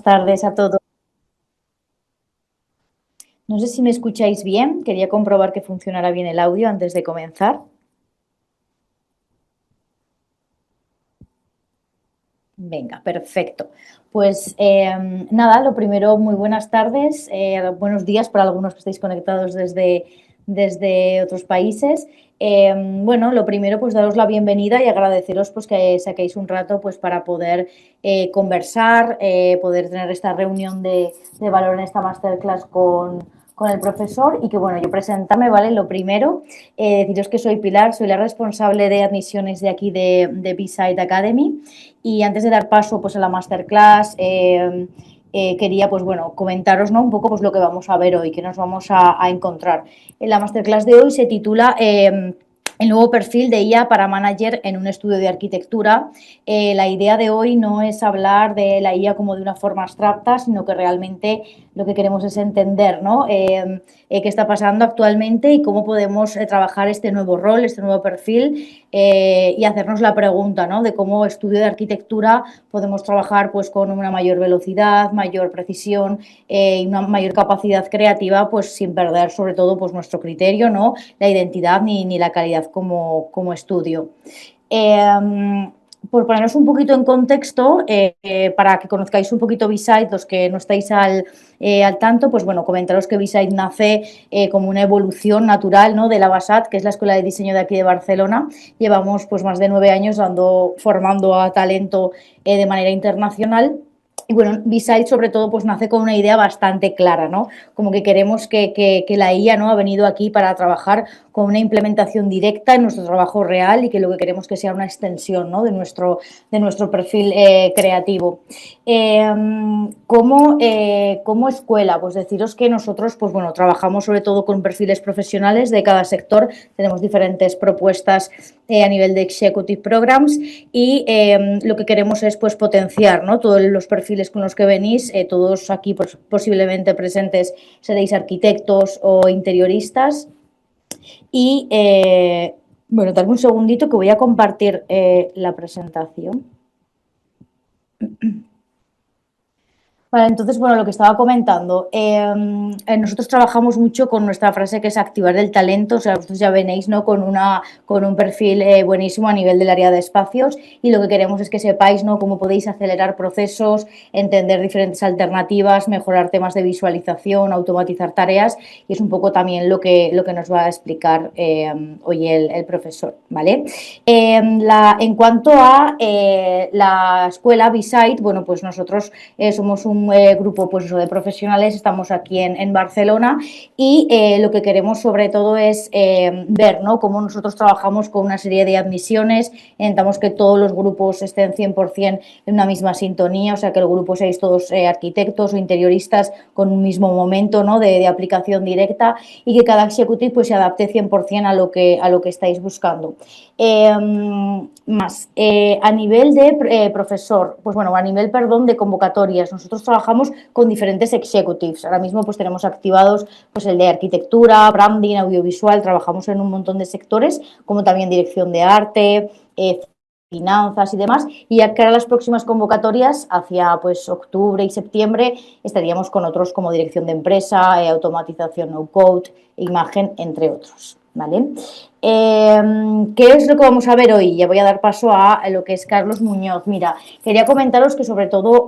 tardes a todos. No sé si me escucháis bien. Quería comprobar que funcionara bien el audio antes de comenzar. Venga, perfecto. Pues nada, lo primero, muy buenas tardes, buenos días para algunos que estáis conectados desde otros países. Bueno, lo primero, pues daros la bienvenida y agradeceros pues que saquéis un rato pues para poder conversar, poder tener esta reunión de valor en esta masterclass con el profesor y que bueno, yo presentarme, ¿vale? Lo primero, deciros que soy Pilar, soy la responsable de admisiones de aquí de B-Side Academy. Y antes de dar paso pues, a la masterclass, quería pues, bueno, comentaros, ¿no? Un poco pues, lo que vamos a ver hoy, que nos vamos a encontrar. En la masterclass de hoy se titula el nuevo perfil de IA para manager en un estudio de arquitectura. La idea de hoy no es hablar de la IA como de una forma abstracta, sino que realmente lo que queremos es entender, ¿no? Qué está pasando actualmente y cómo podemos trabajar este nuevo rol, este nuevo perfil y hacernos la pregunta, ¿no? De cómo estudio de arquitectura podemos trabajar pues, con una mayor velocidad, mayor precisión y una mayor capacidad creativa, pues sin perder sobre todo pues, nuestro criterio, ¿no? La identidad ni la calidad como estudio. Por ponernos un poquito en contexto, para que conozcáis un poquito B-Side, los que no estáis al tanto, pues bueno, comentaros que B-Side nace como una evolución natural, ¿no? De la BASAT, que es la Escuela de Diseño de aquí de Barcelona. Llevamos pues más de 9 años formando a talento de manera internacional. Y bueno, B-Side sobre todo pues nace con una idea bastante clara, ¿no? Como que queremos que la IA, ¿no? Ha venido aquí para trabajar con una implementación directa en nuestro trabajo real y que lo que queremos que sea una extensión, ¿no? de nuestro perfil creativo. Como escuela, pues deciros que nosotros pues bueno, trabajamos sobre todo con perfiles profesionales de cada sector, tenemos diferentes propuestas a nivel de Executive Programs y lo que queremos es pues potenciar, ¿no? Todos los perfiles con los que venís, todos aquí pues, posiblemente presentes seréis arquitectos o interioristas y bueno, dame un segundito que voy a compartir la presentación. Vale, entonces, bueno, lo que estaba comentando, nosotros trabajamos mucho con nuestra frase que es activar el talento, o sea, vosotros ya venéis, ¿no? Con un perfil buenísimo a nivel del área de espacios y lo que queremos es que sepáis, ¿no? Cómo podéis acelerar procesos, entender diferentes alternativas, mejorar temas de visualización, automatizar tareas y es un poco también lo que nos va a explicar hoy el profesor, ¿vale? En cuanto a la escuela B-Side, bueno, pues nosotros somos un grupo pues, de profesionales, estamos aquí en Barcelona y lo que queremos sobre todo es ver, ¿no? Cómo nosotros trabajamos con una serie de admisiones, intentamos que todos los grupos estén 100% en una misma sintonía, o sea, que el grupo seáis todos arquitectos o interioristas con un mismo momento, ¿no? de aplicación directa y que cada executive pues, se adapte 100% a lo que estáis buscando. A nivel de profesor, pues bueno, a nivel, perdón, de convocatorias, nosotros trabajamos con diferentes executives. Ahora mismo pues tenemos activados pues el de arquitectura, branding, audiovisual, trabajamos en un montón de sectores, como también dirección de arte, finanzas y demás, y ya que ahora las próximas convocatorias, hacia pues octubre y septiembre, estaríamos con otros como dirección de empresa, automatización no-code, imagen, entre otros. ¿Vale? ¿Qué es lo que vamos a ver hoy? Ya voy a dar paso a lo que es Carlos Muñoz. Mira, quería comentaros que sobre todo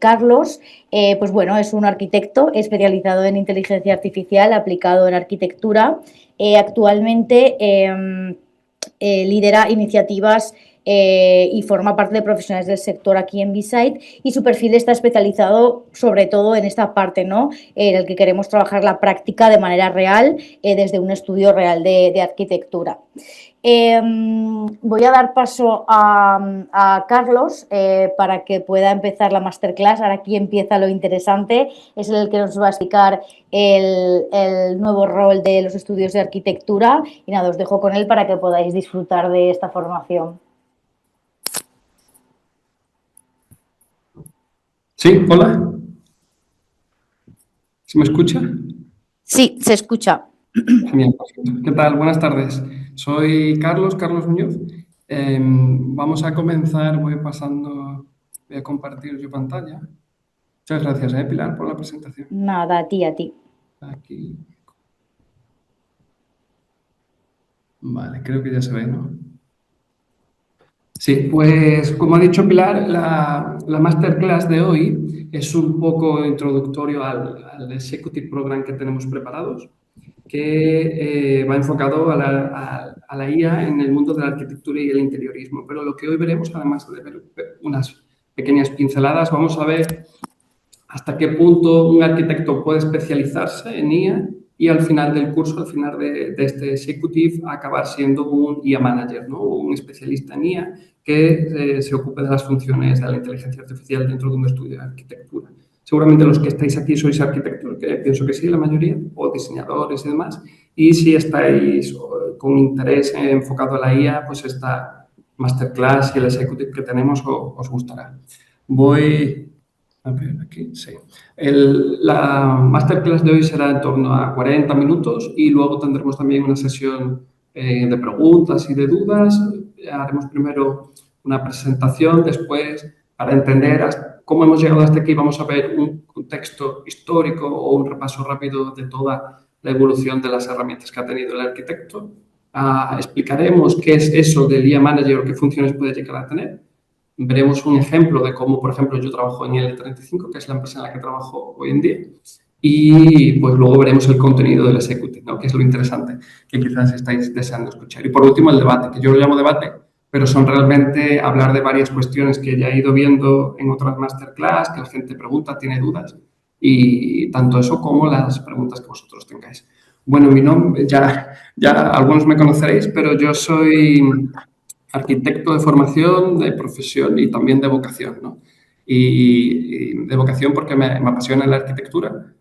Carlos, pues bueno, es un arquitecto especializado en inteligencia artificial aplicado en arquitectura. Actualmente lidera iniciativas y forma parte de profesionales del sector aquí en B-Side y su perfil está especializado sobre todo en esta parte, ¿no? En el que queremos trabajar la práctica de manera real desde un estudio real de arquitectura. Voy a dar paso a Carlos para que pueda empezar la masterclass. Ahora aquí empieza lo interesante, es el que nos va a explicar el nuevo rol de los estudios de arquitectura y nada, os dejo con él para que podáis disfrutar de esta formación. Sí, hola. ¿Se me escucha? Sí, se escucha. Genial, perfecto. ¿Qué tal? Buenas tardes. Soy Carlos Muñoz. Vamos a comenzar, voy a compartir yo pantalla. Muchas gracias, Pilar, por la presentación. Nada, a ti, a ti. Aquí. Vale, creo que ya se ve, ¿no? Sí, pues como ha dicho Pilar, la masterclass de hoy es un poco introductorio al Executive Program que tenemos preparados, que va enfocado a la IA en el mundo de la arquitectura y el interiorismo. Pero lo que hoy veremos, además de ver unas pequeñas pinceladas, vamos a ver hasta qué punto un arquitecto puede especializarse en IA y al final del curso, al final de este executive, acabar siendo un IA manager, ¿no? Un especialista en IA que se ocupe de las funciones de la inteligencia artificial dentro de un estudio de arquitectura. Seguramente los que estáis aquí sois arquitectos, que pienso que sí, la mayoría, o diseñadores y demás. Y si estáis con interés enfocado a la IA, pues esta masterclass y el executive que tenemos os gustará. Voy a ver, aquí, sí. La masterclass de hoy será en torno a 40 minutos y luego tendremos también una sesión de preguntas y de dudas. Haremos primero una presentación, después, para entender cómo hemos llegado hasta aquí, vamos a ver un contexto histórico o un repaso rápido de toda la evolución de las herramientas que ha tenido el arquitecto. Explicaremos qué es eso del IA Manager o qué funciones puede llegar a tener. Veremos un ejemplo de cómo, por ejemplo, yo trabajo en L35, que es la empresa en la que trabajo hoy en día, y pues luego veremos el contenido del executive, ¿no? Que es lo interesante que quizás estáis deseando escuchar. Y por último, el debate, que yo lo llamo debate, pero son realmente hablar de varias cuestiones que ya he ido viendo en otras masterclass, que la gente pregunta, tiene dudas, y tanto eso como las preguntas que vosotros tengáis. Bueno, mi nombre, ya algunos me conoceréis, pero yo soy arquitecto de formación, de profesión y también de vocación, ¿no? Y de vocación porque me apasiona la arquitectura.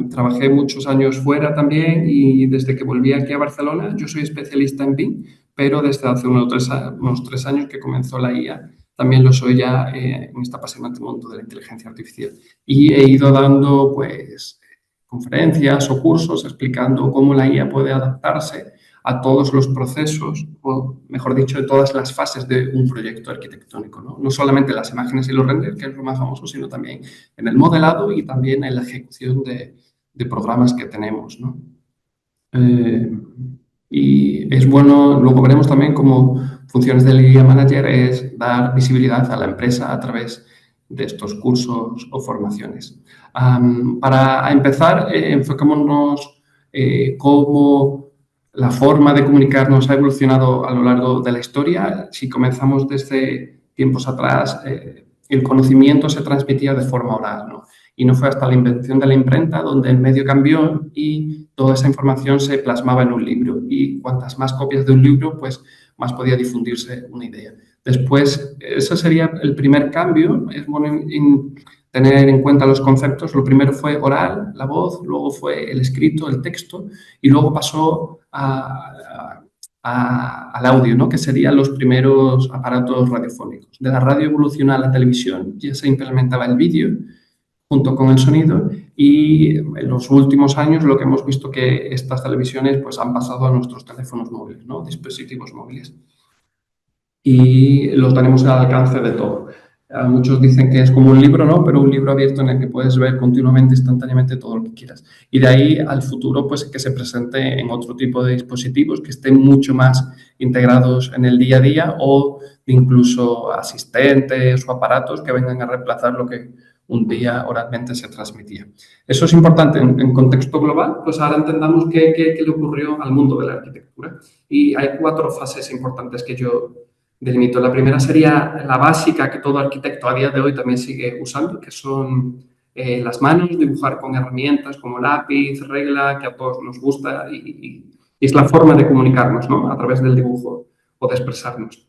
Trabajé muchos años fuera también y desde que volví aquí a Barcelona, yo soy especialista en BIM, pero desde hace unos 3 años que comenzó la IA, también lo soy ya en este apasionante mundo de la inteligencia artificial. Y he ido dando, pues, conferencias o cursos explicando cómo la IA puede adaptarse a todos los procesos, o mejor dicho, de todas las fases de un proyecto arquitectónico, ¿no? No solamente las imágenes y los renders, que es lo más famoso, sino también en el modelado y también en la ejecución de programas que tenemos, ¿no? Y es bueno, luego veremos también cómo funciones del IA Manager es dar visibilidad a la empresa a través de estos cursos o formaciones. Para empezar, enfocémonos cómo la forma de comunicarnos ha evolucionado a lo largo de la historia. Si comenzamos desde tiempos atrás, el conocimiento se transmitía de forma oral, ¿no? Y no fue hasta la invención de la imprenta donde el medio cambió y toda esa información se plasmaba en un libro. Y cuantas más copias de un libro, pues más podía difundirse una idea. Después, ese sería el primer cambio. Es bueno tener en cuenta los conceptos. Lo primero fue oral, la voz, luego fue el escrito, el texto, y luego pasó al audio, ¿no? Que serían los primeros aparatos radiofónicos. De la radio evolucionó a la televisión, ya se implementaba el vídeo junto con el sonido y en los últimos años lo que hemos visto que estas televisiones pues han pasado a nuestros teléfonos móviles, ¿no? Dispositivos móviles. Y los tenemos al alcance de todo. Muchos dicen que es como un libro, ¿no? Pero un libro abierto en el que puedes ver continuamente, instantáneamente todo lo que quieras. Y de ahí al futuro, pues que se presente en otro tipo de dispositivos que estén mucho más integrados en el día a día o incluso asistentes o aparatos que vengan a reemplazar lo que un día oralmente se transmitía. Eso es importante en contexto global, pues ahora entendamos qué le ocurrió al mundo de la arquitectura. Y hay 4 fases importantes que yo delimito. La primera sería la básica que todo arquitecto a día de hoy también sigue usando, que son las manos, dibujar con herramientas como lápiz, regla, que a todos nos gusta y es la forma de comunicarnos, ¿no? A través del dibujo o de expresarnos.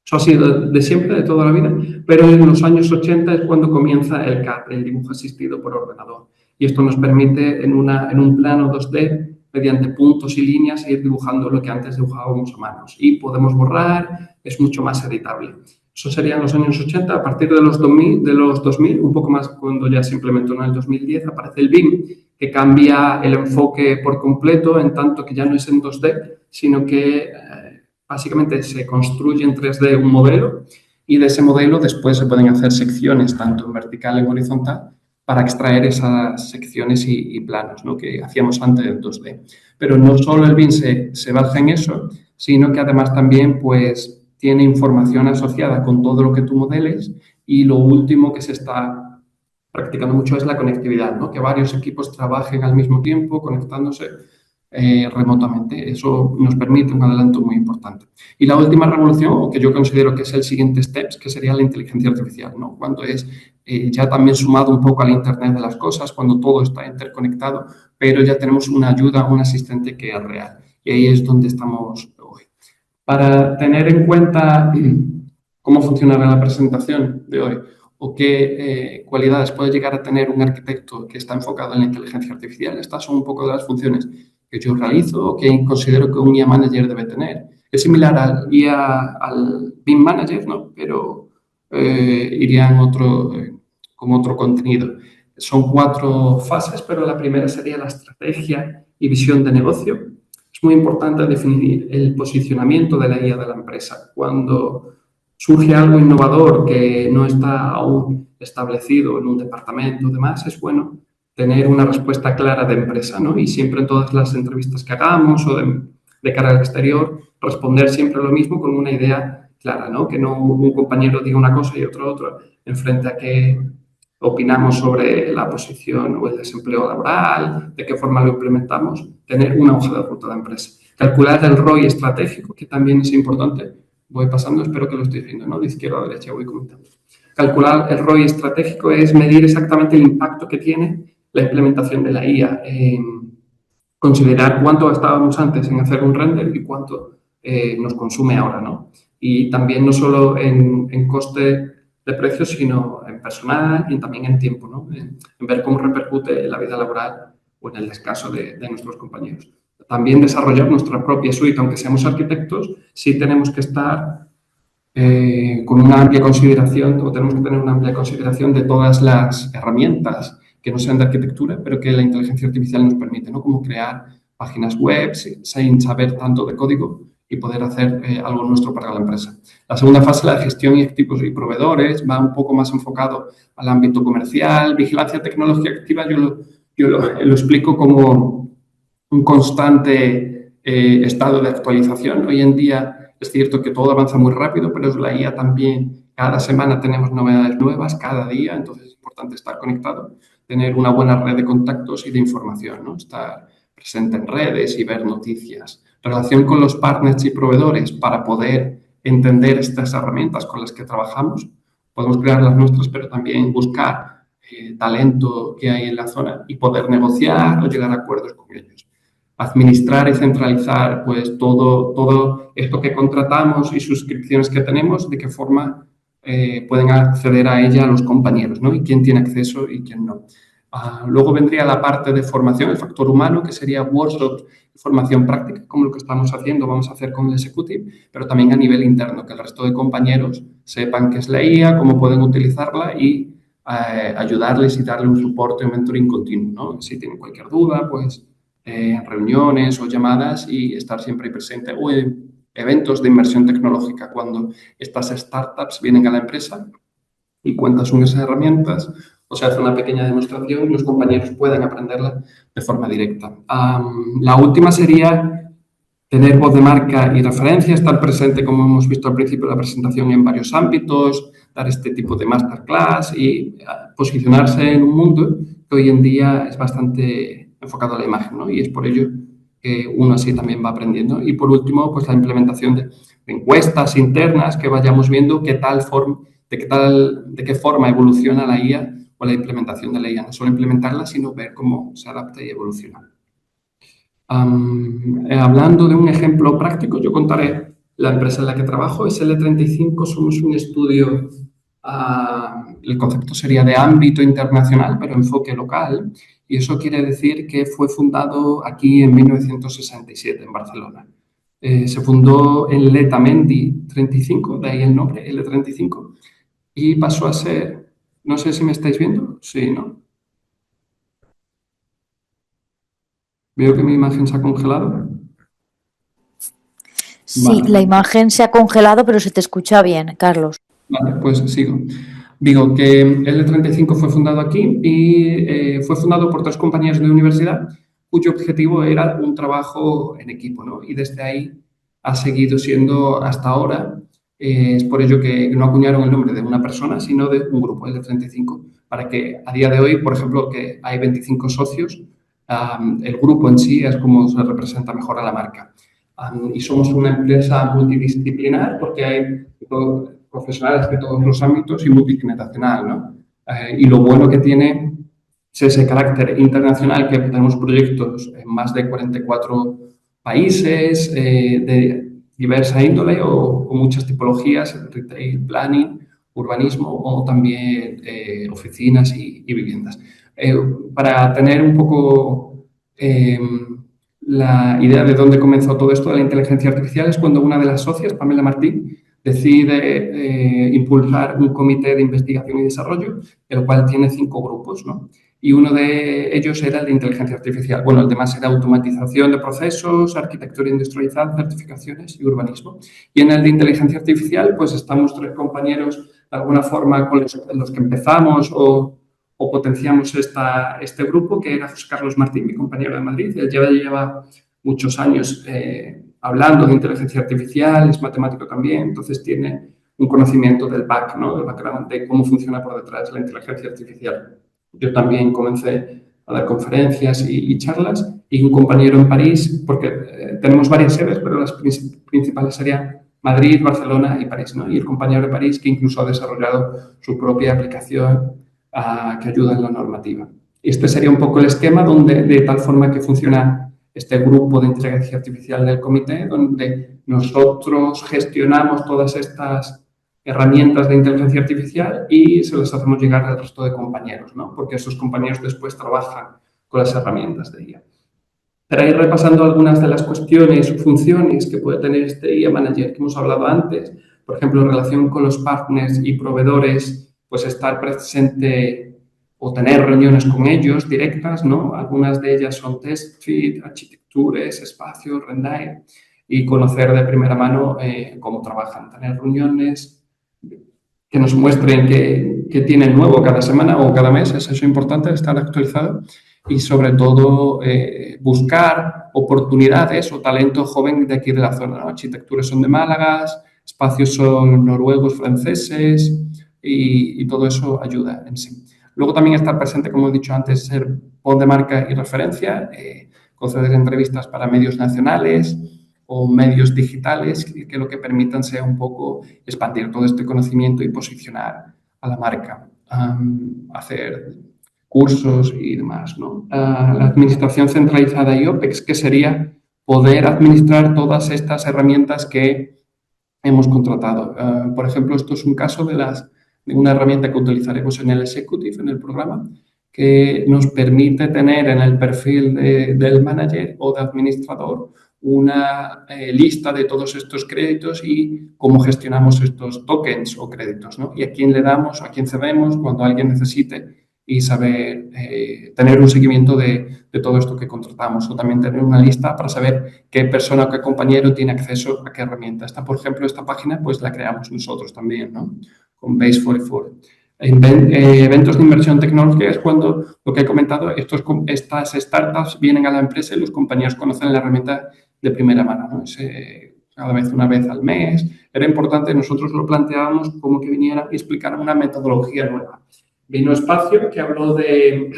Eso ha sido de siempre, de toda la vida, pero en los años 80 es cuando comienza el CAD, el dibujo asistido por ordenador. Y esto nos permite en un plano 2D, mediante puntos y líneas, ir dibujando lo que antes dibujábamos a manos. Y podemos borrar, es mucho más editable. Eso sería en los años 80. A partir de los 2000, un poco más cuando ya se implementó en el 2010, aparece el BIM, que cambia el enfoque por completo, en tanto que ya no es en 2D, sino que básicamente se construye en 3D un modelo y de ese modelo después se pueden hacer secciones tanto en vertical como en horizontal para extraer esas secciones y planos, ¿no? Que hacíamos antes del 2D. Pero no solo el BIM se basa en eso, sino que además también pues, tiene información asociada con todo lo que tú modeles y lo último que se está practicando mucho es la conectividad, ¿no? Que varios equipos trabajen al mismo tiempo conectándose remotamente. Eso nos permite un adelanto muy importante. Y la última revolución, o que yo considero que es el siguiente steps, que sería la inteligencia artificial, ¿no? Cuando es ya también sumado un poco al Internet de las cosas, cuando todo está interconectado, pero ya tenemos una ayuda, un asistente que es real. Y ahí es donde estamos hoy. Para tener en cuenta cómo funcionará la presentación de hoy o qué cualidades puede llegar a tener un arquitecto que está enfocado en la inteligencia artificial, estas son un poco de las funciones que yo realizo o que considero que un IA Manager debe tener. Es similar al BIM Manager, ¿no? Pero iría en con otro contenido. Son 4 fases, pero la primera sería la estrategia y visión de negocio. Es muy importante definir el posicionamiento de la IA de la empresa. Cuando surge algo innovador que no está aún establecido en un departamento o demás, es bueno tener una respuesta clara de empresa, ¿no? Y siempre en todas las entrevistas que hagamos o de cara al exterior, responder siempre lo mismo con una idea clara, ¿no? Que no un compañero diga una cosa y otro, en frente a qué opinamos sobre la posición o el desempleo laboral, de qué forma lo implementamos, tener una hoja de ruta de empresa. Calcular el ROI estratégico, que también es importante. Voy pasando, espero que lo estéis viendo, ¿no? De izquierda a derecha voy comentando. Calcular el ROI estratégico es medir exactamente el impacto que tiene la implementación de la IA, considerar cuánto gastábamos antes en hacer un render y cuánto nos consume ahora, ¿no? Y también no solo en coste de precios, sino en personal y también en tiempo, ¿no? En ver cómo repercute en la vida laboral o en el descanso de nuestros compañeros. También desarrollar nuestra propia suite, aunque seamos arquitectos, sí tenemos que estar con una amplia consideración, o tenemos que tener una amplia consideración de todas las herramientas que no sean de arquitectura, pero que la inteligencia artificial nos permite, ¿no? Como crear páginas web sin saber tanto de código y poder hacer algo nuestro para la empresa. La segunda fase, la de gestión y equipos y proveedores, va un poco más enfocado al ámbito comercial. Vigilancia tecnológica activa, yo lo explico como un constante estado de actualización. Hoy en día es cierto que todo avanza muy rápido, pero la IA también, cada semana tenemos novedades nuevas, cada día, entonces es importante estar conectado, tener una buena red de contactos y de información, ¿no? Estar presente en redes y ver noticias. Relación con los partners y proveedores para poder entender estas herramientas con las que trabajamos. Podemos crear las nuestras, pero también buscar talento que hay en la zona y poder negociar o llegar a acuerdos con ellos. Administrar y centralizar pues todo esto que contratamos y suscripciones que tenemos, de qué forma pueden acceder a ella los compañeros, ¿no? Y quién tiene acceso y quién no. Luego vendría la parte de formación, el factor humano, que sería workshops y formación práctica, como lo que estamos haciendo, vamos a hacer con el Executive, pero también a nivel interno, que el resto de compañeros sepan qué es la IA, cómo pueden utilizarla y ayudarles y darle un soporte, un mentoring continuo, ¿no? Si tienen cualquier duda, pues reuniones o llamadas y estar siempre presente o en eventos de inversión tecnológica cuando estas startups vienen a la empresa y cuentas unas herramientas o se hace una pequeña demostración y los compañeros pueden aprenderla de forma directa. La última sería tener voz de marca y referencia, estar presente, como hemos visto al principio de la presentación, en varios ámbitos, dar este tipo de masterclass y posicionarse en un mundo que hoy en día es bastante enfocado a la imagen, ¿no? Y es por ello que uno así también va aprendiendo. Y por último, pues la implementación de encuestas internas que vayamos viendo de qué forma evoluciona la IA o la implementación de la IA. No solo implementarla, sino ver cómo se adapta y evoluciona. Hablando de un ejemplo práctico, yo contaré la empresa en la que trabajo, es L35, somos un estudio, el concepto sería de ámbito internacional, pero enfoque local, y eso quiere decir que fue fundado aquí en 1967, en Barcelona. Se fundó en Letamendi 35, de ahí el nombre, L35, y pasó a ser, no sé si me estáis viendo, sí, ¿no? Veo que mi imagen se ha congelado. Sí, vale. La imagen se ha congelado, pero se te escucha bien, Carlos. Vale, pues sigo. Digo que L35 fue fundado aquí y fue fundado por 3 compañeros de universidad cuyo objetivo era un trabajo en equipo, ¿no? Y desde ahí ha seguido siendo hasta ahora. Es por ello que no acuñaron el nombre de una persona, sino de un grupo, L35, para que a día de hoy, por ejemplo, que hay 25 socios, el grupo en sí es como se representa mejor a la marca. Y somos una empresa multidisciplinar porque hay profesionales de todos los ámbitos y multigeneracional, ¿no? Y lo bueno que tiene es ese carácter internacional, que tenemos proyectos en más de 44 países de diversa índole o muchas tipologías, retail, planning, urbanismo o también oficinas y viviendas. Para tener un poco la idea de dónde comenzó todo esto de la inteligencia artificial es cuando una de las socias, Pamela Martín, decide impulsar un comité de investigación y desarrollo, el cual tiene 5 grupos, ¿no? Y uno de ellos era el de inteligencia artificial. Bueno, el demás era automatización de procesos, arquitectura industrializada, certificaciones y urbanismo. Y en el de inteligencia artificial, pues estamos 3 compañeros, de alguna forma, con los que empezamos o potenciamos este grupo, que era José Carlos Martín, mi compañero de Madrid. Él lleva muchos años hablando de inteligencia artificial, es matemático también, entonces tiene un conocimiento del back, ¿no? Del background de cómo funciona por detrás la inteligencia artificial. Yo también comencé a dar conferencias y charlas, y un compañero en París, porque tenemos varias sedes, pero las principales serían Madrid, Barcelona y París, ¿no? Y el compañero de París que incluso ha desarrollado su propia aplicación que ayuda en la normativa. Y este sería un poco el esquema de tal forma que funciona este grupo de inteligencia artificial del comité, donde nosotros gestionamos todas estas herramientas de inteligencia artificial y se las hacemos llegar al resto de compañeros, ¿no? Porque esos compañeros después trabajan con las herramientas de IA. Para ir repasando algunas de las cuestiones o funciones que puede tener este IA Manager que hemos hablado antes, por ejemplo, en relación con los partners y proveedores, pues estar presente o tener reuniones con ellos directas, ¿no? Algunas de ellas son test fit, arquitecturas, espacios, render, y conocer de primera mano cómo trabajan, tener reuniones que nos muestren qué tienen nuevo cada semana o cada mes, es eso importante, estar actualizado y sobre todo buscar oportunidades o talento joven de aquí de la zona, ¿no? Arquitecturas son de Málaga, espacios son noruegos, franceses y todo eso ayuda en sí. Luego también estar presente, como he dicho antes, ser voz de marca y referencia, conceder entrevistas para medios nacionales o medios digitales que lo que permitan sea un poco expandir todo este conocimiento y posicionar a la marca, hacer cursos y demás, ¿no? La administración centralizada y OPEX, que sería poder administrar todas estas herramientas que hemos contratado. Por ejemplo, esto es un caso de una herramienta que utilizaremos en el Executive, en el programa, que nos permite tener en el perfil del manager o de administrador una lista de todos estos créditos y cómo gestionamos estos tokens o créditos, ¿no? Y a quién le damos, a quién cedemos cuando alguien necesite y saber tener un seguimiento de todo esto que contratamos o también tener una lista para saber qué persona o qué compañero tiene acceso a qué herramienta. Por ejemplo, esta página pues la creamos nosotros también, ¿no? Con Base 44. Eventos de inversión tecnológica es cuando, lo que he comentado, estas startups vienen a la empresa y los compañeros conocen la herramienta de primera mano, ¿no? Cada vez una vez al mes. Era importante, nosotros lo planteábamos como que vinieran y explicaran una metodología nueva. Vino Espacio, que habló de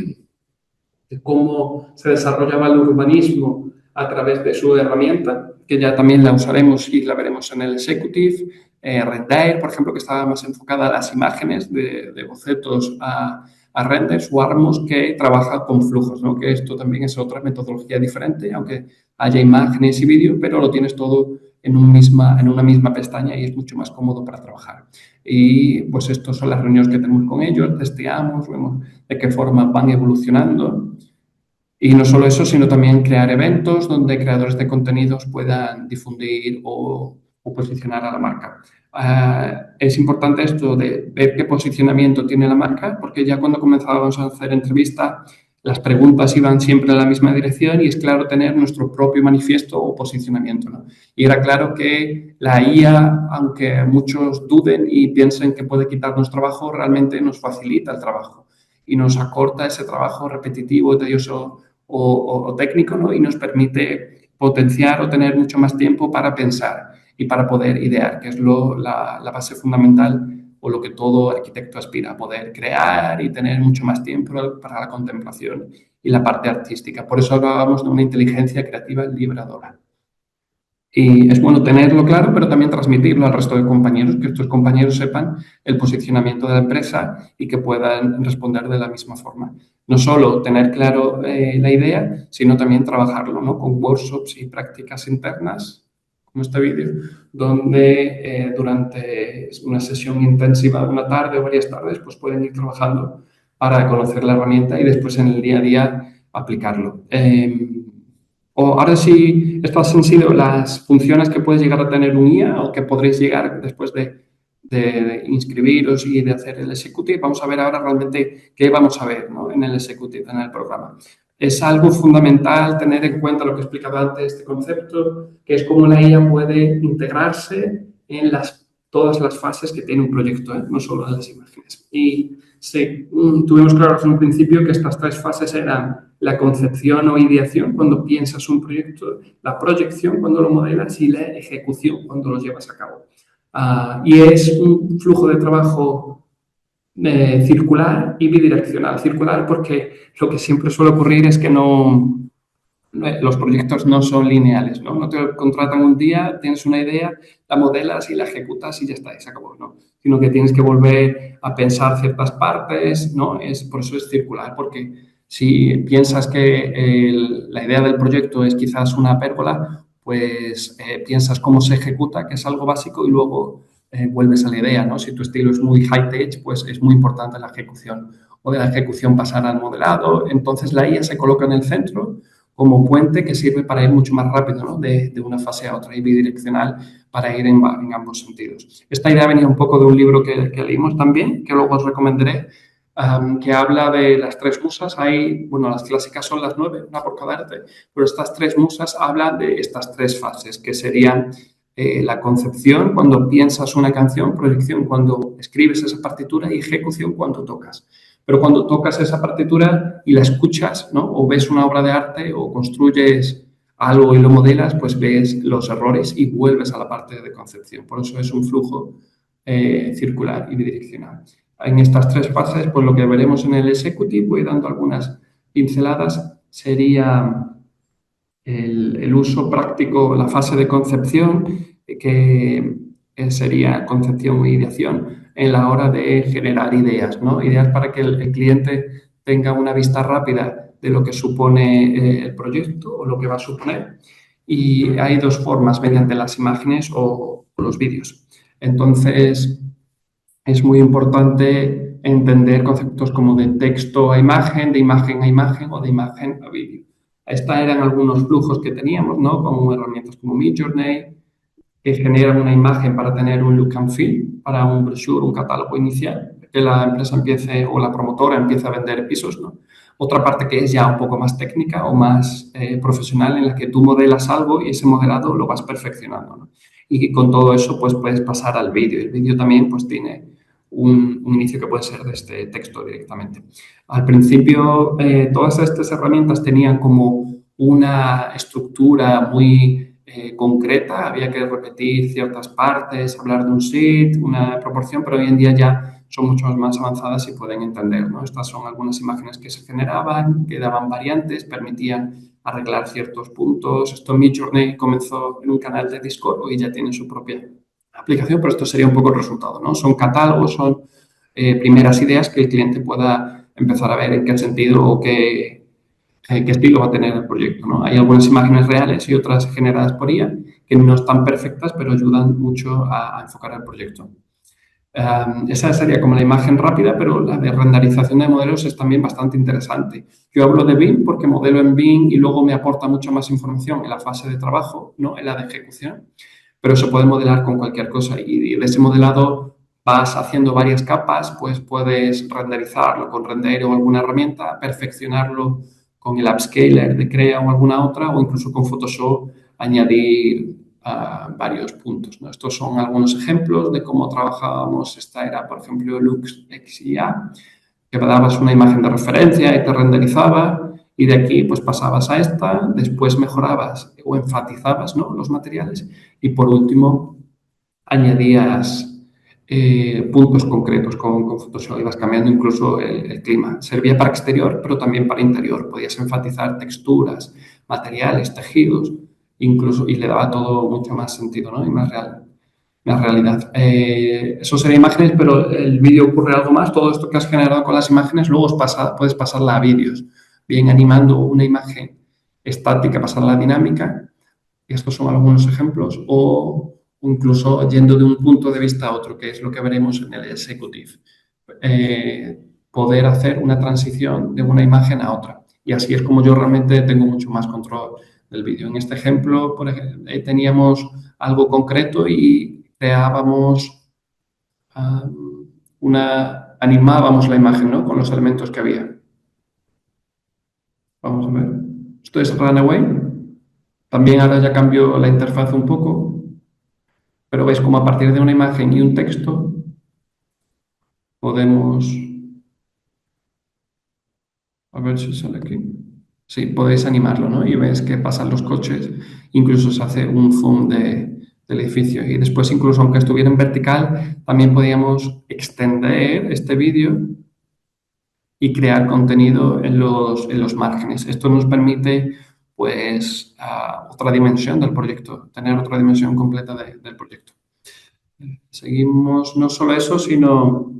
cómo se desarrollaba el urbanismo a través de su herramienta, que ya también la usaremos y la veremos en el Executive. Render, por ejemplo, que estaba más enfocada a las imágenes de bocetos a renders, o Armos, que trabaja con flujos, ¿no? Que esto también es otra metodología diferente, aunque haya imágenes y vídeo, pero lo tienes todo en una misma pestaña y es mucho más cómodo para trabajar. Y pues estas son las reuniones que tenemos con ellos, testeamos, vemos de qué forma van evolucionando. Y no solo eso, sino también crear eventos donde creadores de contenidos puedan difundir o posicionar a la marca. Es importante esto de ver qué posicionamiento tiene la marca, porque ya cuando comenzábamos a hacer entrevistas las preguntas iban siempre en la misma dirección y es claro tener nuestro propio manifiesto o posicionamiento, ¿no? Y era claro que la IA, aunque muchos duden y piensen que puede quitarnos trabajo, realmente nos facilita el trabajo y nos acorta ese trabajo repetitivo, tedioso o técnico, ¿no? Y nos permite potenciar o tener mucho más tiempo para pensar y para poder idear, que es la base fundamental o lo que todo arquitecto aspira, a poder crear y tener mucho más tiempo para la contemplación y la parte artística. Por eso hablábamos de una inteligencia creativa liberadora. Y es bueno tenerlo claro, pero también transmitirlo al resto de compañeros, que estos compañeros sepan el posicionamiento de la empresa y que puedan responder de la misma forma. No solo tener claro la idea, sino también trabajarlo, ¿no? Con workshops y prácticas internas, como este vídeo, donde durante una sesión intensiva de una tarde o varias tardes, pues pueden ir trabajando para conocer la herramienta y después en el día a día aplicarlo. O ahora sí, estas han sido las funciones que puedes llegar a tener un IA o que podréis llegar después de inscribiros y de hacer el executive. Vamos a ver ahora realmente qué vamos a ver, ¿no? En el executive, en el programa. Es algo fundamental tener en cuenta lo que he explicado antes, este concepto, que es cómo la IA puede integrarse en todas las fases que tiene un proyecto, ¿eh? No solo en las imágenes. Y sí, tuvimos claro desde un principio que estas tres fases eran la concepción o ideación cuando piensas un proyecto, la proyección cuando lo modelas y la ejecución cuando lo llevas a cabo. Y es un flujo de trabajo circular y bidireccional. Circular porque lo que siempre suele ocurrir es que los proyectos no son lineales, ¿no? No te contratan un día, tienes una idea, la modelas y la ejecutas y ya está, y se acabó, ¿no? Sino que tienes que volver a pensar ciertas partes, ¿no? Por eso es circular, porque si piensas que la idea del proyecto es quizás una pérgola, pues piensas cómo se ejecuta, que es algo básico, y luego vuelves a la idea, ¿no? Si tu estilo es muy high-tech, pues es muy importante la ejecución. O de la ejecución pasar al modelado. Entonces la IA se coloca en el centro como puente que sirve para ir mucho más rápido, ¿no? De una fase a otra y bidireccional para ir en ambos sentidos. Esta idea venía un poco de un libro que leímos también, que luego os recomendaré, que habla de las tres musas. Bueno, las clásicas son las 9, una por cada arte, pero estas tres musas hablan de estas tres fases, que serían la concepción cuando piensas una canción, proyección cuando escribes esa partitura y ejecución cuando tocas. Pero cuando tocas esa partitura y la escuchas, ¿no? O ves una obra de arte o construyes algo y lo modelas, pues ves los errores y vuelves a la parte de concepción. Por eso es un flujo circular y bidireccional. En estas tres fases, pues lo que veremos en el executive, voy dando algunas pinceladas, sería el uso práctico, la fase de concepción, que sería concepción e ideación en la hora de generar ideas, ¿no? Ideas para que el cliente tenga una vista rápida de lo que supone el proyecto o lo que va a suponer. Y hay dos formas, mediante las imágenes o los vídeos. Entonces, es muy importante entender conceptos como de texto a imagen, de imagen a imagen o de imagen a vídeo. Estos eran algunos flujos que teníamos, ¿no? Con herramientas como Midjourney, que generan una imagen para tener un look and feel, para un brochure, un catálogo inicial, que la empresa empiece o la promotora empiece a vender pisos, ¿no? Otra parte que es ya un poco más técnica o más profesional, en la que tú modelas algo y ese modelado lo vas perfeccionando, ¿no? Y con todo eso pues puedes pasar al vídeo. El vídeo también pues tiene un inicio que puede ser de este texto directamente. Al principio todas estas herramientas tenían como una estructura muy concreta, había que repetir ciertas partes, hablar de un sit, una proporción, pero hoy en día ya son mucho más avanzadas y pueden entender, ¿no? Estas son algunas imágenes que se generaban, que daban variantes, permitían arreglar ciertos puntos. Esto Midjourney comenzó en un canal de Discord, hoy ya tiene su propia aplicación, pero esto sería un poco el resultado, ¿no? Son catálogos, son primeras ideas que el cliente pueda empezar a ver en qué sentido o qué estilo va a tener el proyecto, ¿no? Hay algunas imágenes reales y otras generadas por IA que no están perfectas, pero ayudan mucho a enfocar el proyecto. Esa sería como la imagen rápida, pero la de renderización de modelos es también bastante interesante. Yo hablo de BIM porque modelo en BIM y luego me aporta mucha más información en la fase de trabajo, ¿no? En la de ejecución, pero se puede modelar con cualquier cosa y de ese modelado vas haciendo varias capas, pues puedes renderizarlo con Render o alguna herramienta, perfeccionarlo con el Upscaler de Crea o alguna otra, o incluso con Photoshop añadir varios puntos, ¿no? Estos son algunos ejemplos de cómo trabajábamos. Esta era, por ejemplo, LuxXIA, que dabas una imagen de referencia y te renderizaba, y de aquí pues pasabas a esta, después mejorabas o enfatizabas, ¿no?, los materiales, y por último añadías puntos concretos con Photoshop, ibas cambiando incluso el clima. Servía para exterior, pero también para interior. Podías enfatizar texturas, materiales, tejidos, incluso, y le daba todo mucho más sentido, ¿no?, y más real, más realidad. Eso sería imágenes, pero el vídeo ocurre algo más. Todo esto que has generado con las imágenes, luego puedes pasarla a vídeos, bien animando una imagen estática, pasarla a dinámica. Estos son algunos ejemplos, o incluso yendo de un punto de vista a otro, que es lo que veremos en el Executive. Poder hacer una transición de una imagen a otra. Y así es como yo realmente tengo mucho más control del vídeo. En este ejemplo, por ejemplo, teníamos algo concreto y creábamos animábamos la imagen, ¿no?, con los elementos que había. Vamos a ver. Esto es Runaway. También ahora ya cambió la interfaz un poco, pero veis como a partir de una imagen y un texto podemos... A ver si sale aquí. Sí, podéis animarlo, ¿no? Y ves que pasan los coches, incluso se hace un zoom del edificio. Y después, incluso aunque estuviera en vertical, también podíamos extender este vídeo y crear contenido en los márgenes. Esto nos permite, pues, otra dimensión del proyecto, tener otra dimensión completa del proyecto. Seguimos, no solo eso, sino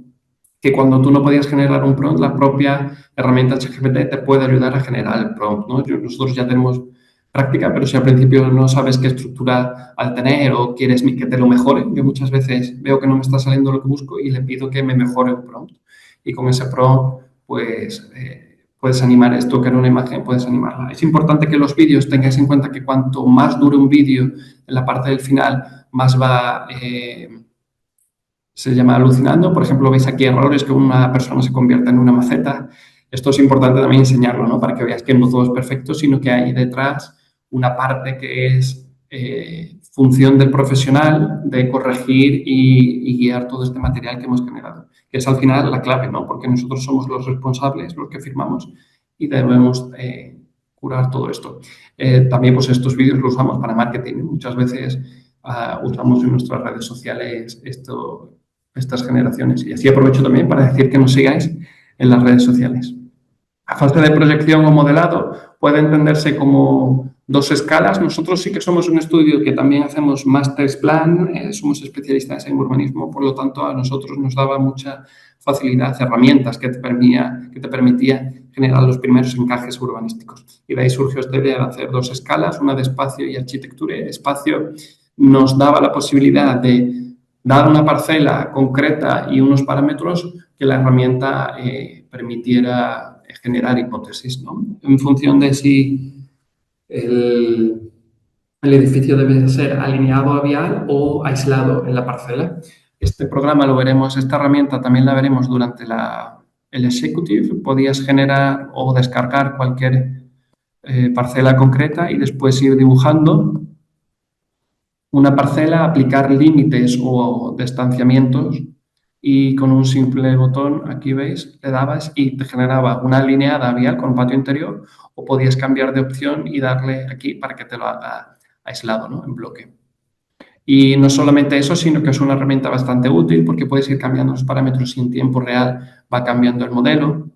que cuando tú no podías generar un prompt, la propia herramienta ChatGPT te puede ayudar a generar el prompt, ¿no? Nosotros ya tenemos práctica, pero si al principio no sabes qué estructura al tener o quieres que te lo mejore, yo muchas veces veo que no me está saliendo lo que busco y le pido que me mejore un prompt. Y con ese prompt, pues, puedes animar esto, que era una imagen, puedes animarla. Es importante que los vídeos tengáis en cuenta que cuanto más dure un vídeo en la parte del final, más va... se llama alucinando. Por ejemplo, veis aquí errores, que una persona se convierta en una maceta. Esto es importante también enseñarlo, ¿no?, para que veáis que no todo es perfecto, sino que hay detrás una parte que es función del profesional de corregir y guiar todo este material que hemos generado, que es al final la clave, ¿no?, porque nosotros somos los responsables, los que firmamos, y debemos curar todo esto. También pues estos vídeos los usamos para marketing. Muchas veces usamos en nuestras redes sociales estas generaciones. Y así aprovecho también para decir que nos sigáis en las redes sociales. La fase de proyección o modelado puede entenderse como dos escalas. Nosotros sí que somos un estudio que también hacemos Master Plan, somos especialistas en urbanismo, por lo tanto a nosotros nos daba mucha facilidad, herramientas que te permitía generar los primeros encajes urbanísticos. Y de ahí surgió esta idea de hacer dos escalas, una de espacio y arquitectura. Espacio nos daba la posibilidad de dar una parcela concreta y unos parámetros que la herramienta permitiera generar hipótesis, ¿no?, en función de si el edificio debe ser alineado a vial o aislado en la parcela. Este programa lo veremos, esta herramienta también la veremos durante el Executive. Podías generar o descargar cualquier parcela concreta y después ir dibujando una parcela, aplicar límites o distanciamientos, y con un simple botón, aquí veis, le dabas y te generaba una alineada vial con patio interior, o podías cambiar de opción y darle aquí para que te lo haga aislado, ¿no?, en bloque. Y no solamente eso, sino que es una herramienta bastante útil porque puedes ir cambiando los parámetros y en tiempo real va cambiando el modelo,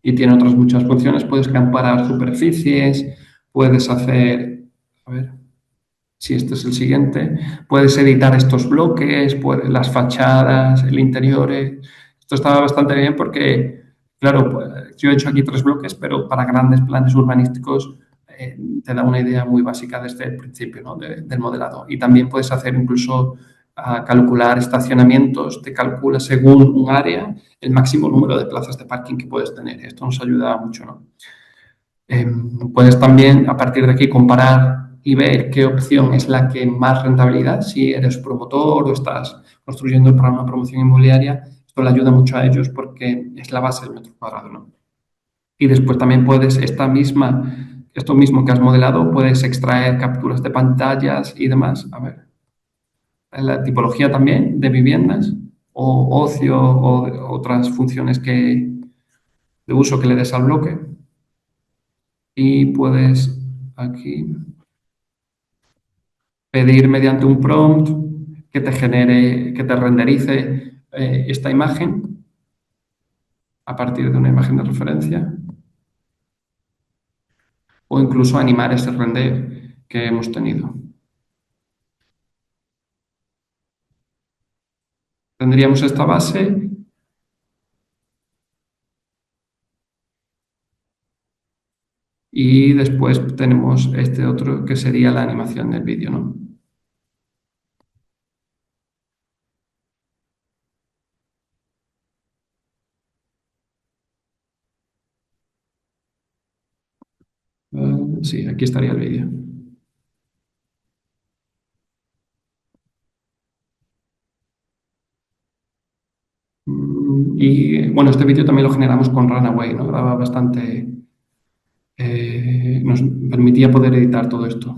y tiene otras muchas funciones. Puedes comparar superficies, puedes hacer... A ver... Si este es el siguiente, puedes editar estos bloques, las fachadas, el interior. Esto estaba bastante bien porque, claro, pues, yo he hecho aquí 3 bloques, pero para grandes planes urbanísticos te da una idea muy básica desde el principio, ¿no?, del modelado. Y también puedes hacer incluso calcular estacionamientos, te calcula según un área el máximo número de plazas de parking que puedes tener. Esto nos ayuda mucho, ¿no? Puedes también, a partir de aquí, comparar y ver qué opción es la que más rentabilidad, si eres promotor o estás construyendo para una promoción inmobiliaria, esto le ayuda mucho a ellos porque es la base del metro cuadrado, ¿no? Y después también puedes, esto mismo que has modelado, puedes extraer capturas de pantallas y demás. A ver, la tipología también de viviendas o ocio o otras funciones de uso que le des al bloque. Y puedes aquí pedir mediante un prompt que te genere, que te renderice esta imagen a partir de una imagen de referencia o incluso animar ese render que hemos tenido. Tendríamos esta base y después tenemos este otro que sería la animación del vídeo, ¿no? Sí, aquí estaría el vídeo. Y bueno, este vídeo también lo generamos con Runway, ¿no? Graba bastante, nos permitía poder editar todo esto.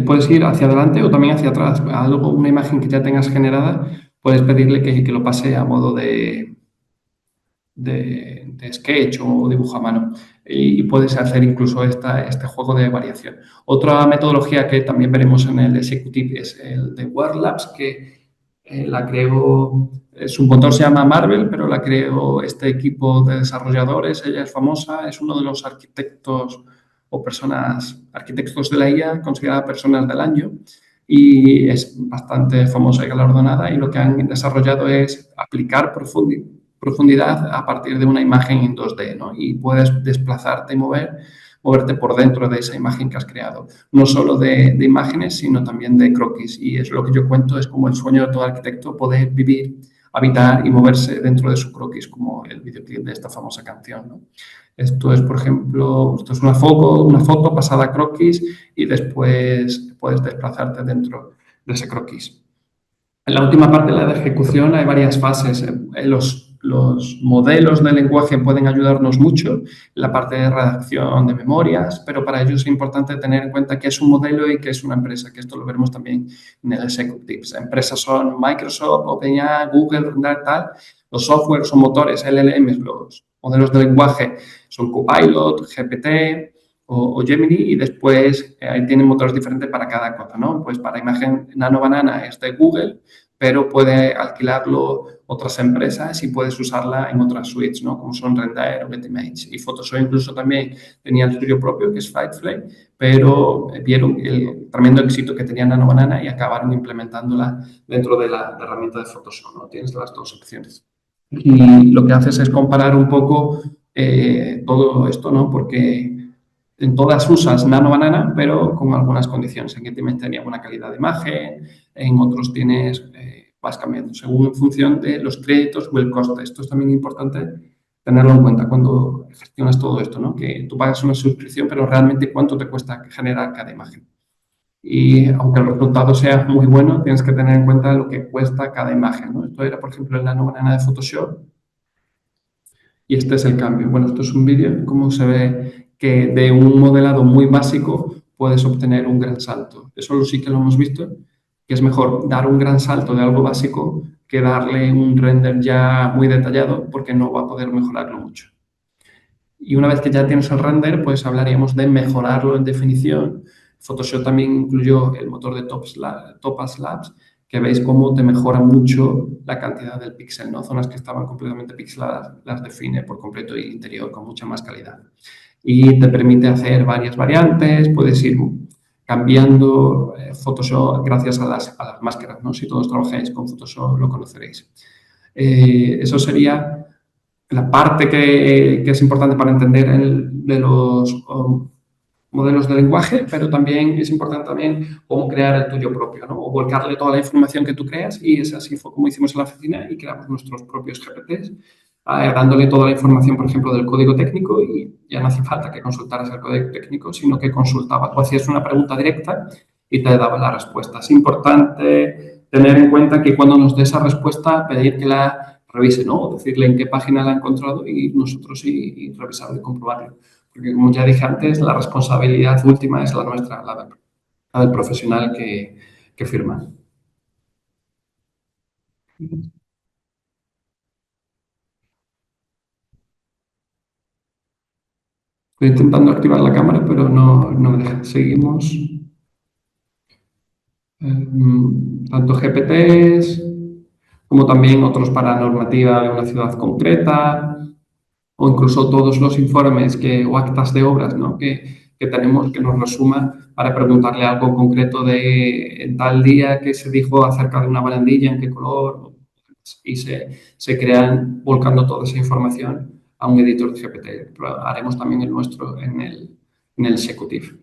Puedes ir hacia adelante o también hacia atrás. Una imagen que ya tengas generada, puedes pedirle que lo pase a modo de sketch o dibujo a mano. Y puedes hacer incluso este juego de variación. Otra metodología que también veremos en el Executive es el de WordLabs, que la creó, su motor se llama Marvel, pero la creó este equipo de desarrolladores. Ella es famosa, es uno de los arquitectos o personas, arquitectos de la IA, considerada personas del año. Y es bastante famosa y galardonada. Y lo que han desarrollado es aplicar profundidad a partir de una imagen en 2D, ¿no? Y puedes desplazarte y moverte por dentro de esa imagen que has creado. No solo de imágenes, sino también de croquis. Y es lo que yo cuento, es como el sueño de todo arquitecto, poder vivir, habitar y moverse dentro de su croquis, como el videoclip de esta famosa canción, ¿no? Esto es, por ejemplo, esto es una foto pasada a croquis y después puedes desplazarte dentro de ese croquis. En la última parte, la de ejecución, hay varias fases. Los modelos de lenguaje pueden ayudarnos mucho en la parte de redacción de memorias, pero para ello es importante tener en cuenta qué es un modelo y qué es una empresa, que esto lo veremos también en el Executives. Empresas son Microsoft, OpenAI, Google, tal. Los softwares son motores, LLMs, los modelos de lenguaje son Copilot, GPT o Gemini, y después ahí tienen motores diferentes para cada cosa, ¿no? Pues para imagen Nano Banana es de Google, pero puede alquilarlo otras empresas y puedes usarla en otras suites, ¿no? Como son Render o Getimage. Y Photoshop incluso también tenía el suyo propio, que es Fightflay, pero vieron el tremendo éxito que tenía Nano Banana y acabaron implementándola dentro de la herramienta de Photoshop, ¿no? Tienes las dos opciones. Y lo que haces es comparar un poco todo esto, ¿no? Porque en todas usas Nano Banana, pero con algunas condiciones. En Getimage tenía buena calidad de imagen, en otros vas cambiando según en función de los créditos o el coste. Esto es también importante tenerlo en cuenta cuando gestionas todo esto, ¿no? Que tú pagas una suscripción, pero realmente cuánto te cuesta generar cada imagen. Y aunque el resultado sea muy bueno, tienes que tener en cuenta lo que cuesta cada imagen, ¿no? Esto era, por ejemplo, el Nano Banana de Photoshop y este es el cambio. Bueno, esto es un vídeo, cómo se ve que de un modelado muy básico puedes obtener un gran salto. Eso sí que lo hemos visto, que es mejor dar un gran salto de algo básico que darle un render ya muy detallado porque no va a poder mejorarlo mucho. Y una vez que ya tienes el render, pues hablaríamos de mejorarlo en definición. Photoshop también incluyó el motor de Topaz Labs, que veis cómo te mejora mucho la cantidad del píxel, ¿no? Zonas que estaban completamente pixeladas las define por completo y interior con mucha más calidad. Y te permite hacer varias variantes, puedes ir cambiando Photoshop gracias a las máscaras, ¿no? Si todos trabajáis con Photoshop lo conoceréis. Eso sería la parte que es importante para entender de los modelos de lenguaje, pero también es importante también cómo crear el tuyo propio, ¿no? O volcarle toda la información que tú creas y es así fue como hicimos en la oficina y creamos nuestros propios GPTs dándole toda la información, por ejemplo, del código técnico y ya no hace falta que consultaras el código técnico, sino que consultaba, tú hacías una pregunta directa y te daba la respuesta. Es importante tener en cuenta que cuando nos dé esa respuesta, pedir que la revise, ¿no? O decirle en qué página la ha encontrado y nosotros y revisarlo y comprobarlo. Porque, como ya dije antes, la responsabilidad última es la nuestra, la del profesional que firma. Estoy intentando activar la cámara, pero no me deja. Seguimos. Tanto GPTs como también otros para normativa de una ciudad concreta, o incluso todos los informes o actas de obras, ¿no? que tenemos que nos resuma para preguntarle algo concreto de en tal día que se dijo acerca de una barandilla, en qué color, y se crean volcando toda esa información a un editor de GPT. Pero haremos también el nuestro en el Executive.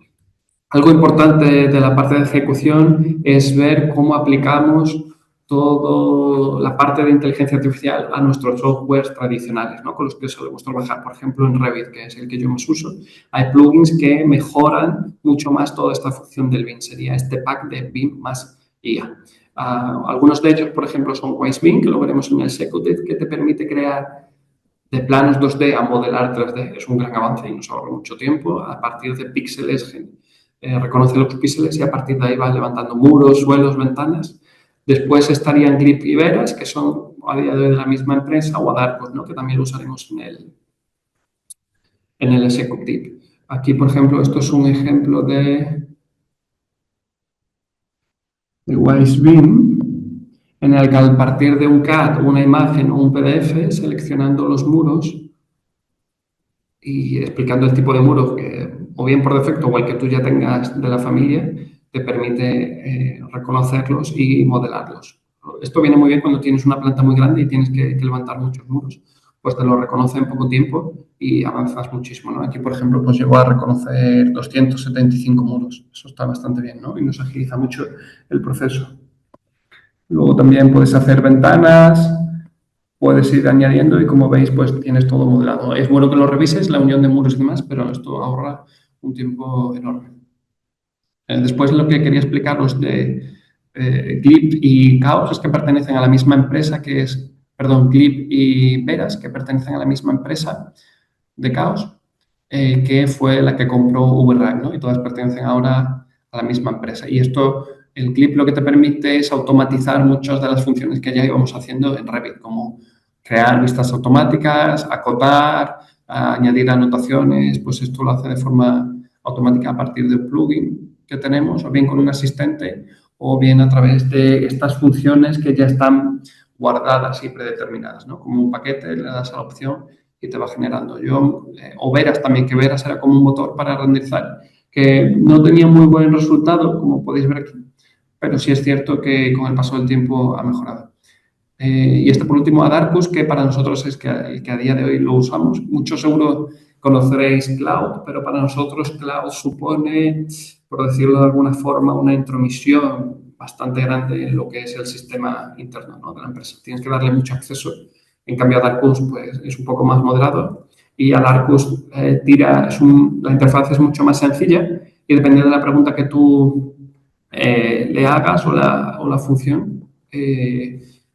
Algo importante de la parte de ejecución es ver cómo aplicamos toda la parte de inteligencia artificial a nuestros softwares tradicionales, ¿no? Con los que solemos trabajar, por ejemplo, en Revit, que es el que yo más uso. Hay plugins que mejoran mucho más toda esta función del BIM. Sería este pack de BIM más IA. Algunos de ellos, por ejemplo, son WiseBIM, que lo veremos en el Executive, que te permite crear de planos 2D a modelar 3D. Es un gran avance y nos ahorra mucho tiempo. A partir de píxeles, reconoce los píxeles y a partir de ahí va levantando muros, suelos, ventanas. Después estarían Glip y Veras, que son a día de hoy de la misma empresa, o Adarcos, ¿no? Que también lo usaremos en el Executive. Aquí, por ejemplo, esto es un ejemplo de WiseBeam, en el que al partir de un CAD, una imagen o un PDF, seleccionando los muros y explicando el tipo de muro que, o bien por defecto o el que tú ya tengas de la familia, te permite reconocerlos y modelarlos. Esto viene muy bien cuando tienes una planta muy grande y tienes que levantar muchos muros. Pues te lo reconoce en poco tiempo y avanzas muchísimo, ¿no? Aquí, por ejemplo, pues llegó a reconocer 275 muros. Eso está bastante bien, ¿no? Y nos agiliza mucho el proceso. Luego también puedes hacer ventanas, puedes ir añadiendo y, como veis, pues tienes todo modelado. Es bueno que lo revises, la unión de muros y demás, pero esto ahorra un tiempo enorme. Después, lo que quería explicaros de Glip y Chaos es que pertenecen a la misma empresa, Glip y Veras, que pertenecen a la misma empresa de Chaos, que fue la que compró VRAG, ¿no? Y todas pertenecen ahora a la misma empresa. Y esto, el Glip lo que te permite es automatizar muchas de las funciones que ya íbamos haciendo en Revit, como crear vistas automáticas, acotar, añadir anotaciones. Pues esto lo hace de forma automática a partir de un plugin que tenemos, o bien con un asistente, o bien a través de estas funciones que ya están guardadas y predeterminadas, ¿no? Como un paquete, le das a la opción y te va generando. O Veras también, que Veras era como un motor para renderizar, que no tenía muy buen resultado, como podéis ver aquí, pero sí es cierto que con el paso del tiempo ha mejorado. Y este, por último, Adarcus, que para nosotros es el que a día de hoy lo usamos. Muchos seguro conoceréis Cloud, pero para nosotros Cloud supone, por decirlo de alguna forma, una intromisión bastante grande en lo que es el sistema interno, ¿no?, de la empresa. Tienes que darle mucho acceso. En cambio, Adarcus pues, es un poco más moderado y Adarcus la interfaz es mucho más sencilla y dependiendo de la pregunta que tú le hagas o la función,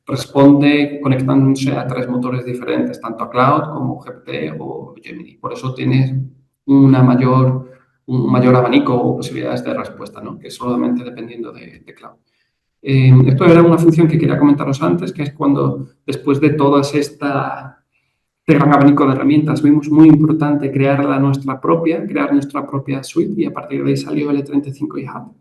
responde conectándose a tres motores diferentes, tanto a Cloud como GPT o Gemini. Por eso tienes un mayor abanico o posibilidades de respuesta, ¿no?, que es solamente dependiendo de Cloud. Esto era una función que quería comentaros antes, que es cuando, después de todas este gran abanico de herramientas, vimos muy importante crear nuestra propia suite, y a partir de ahí salió L35 y Hub.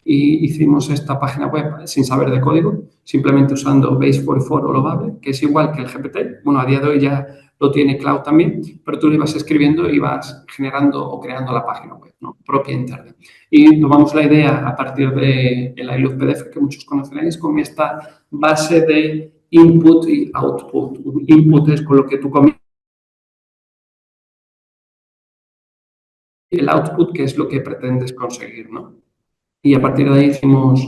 Y hicimos esta página web sin saber de código, simplemente usando Base44 o Lovable, que es igual que el GPT. Bueno, a día de hoy ya lo tiene Cloud también, pero tú lo ibas escribiendo y vas generando o creando la página web, ¿no?, propia interna. Y tomamos la idea a partir del iLook PDF, que muchos conoceréis, con esta base de input y output. Un input es con lo que tú comienzas, y el output, que es lo que pretendes conseguir, ¿no? Y a partir de ahí hicimos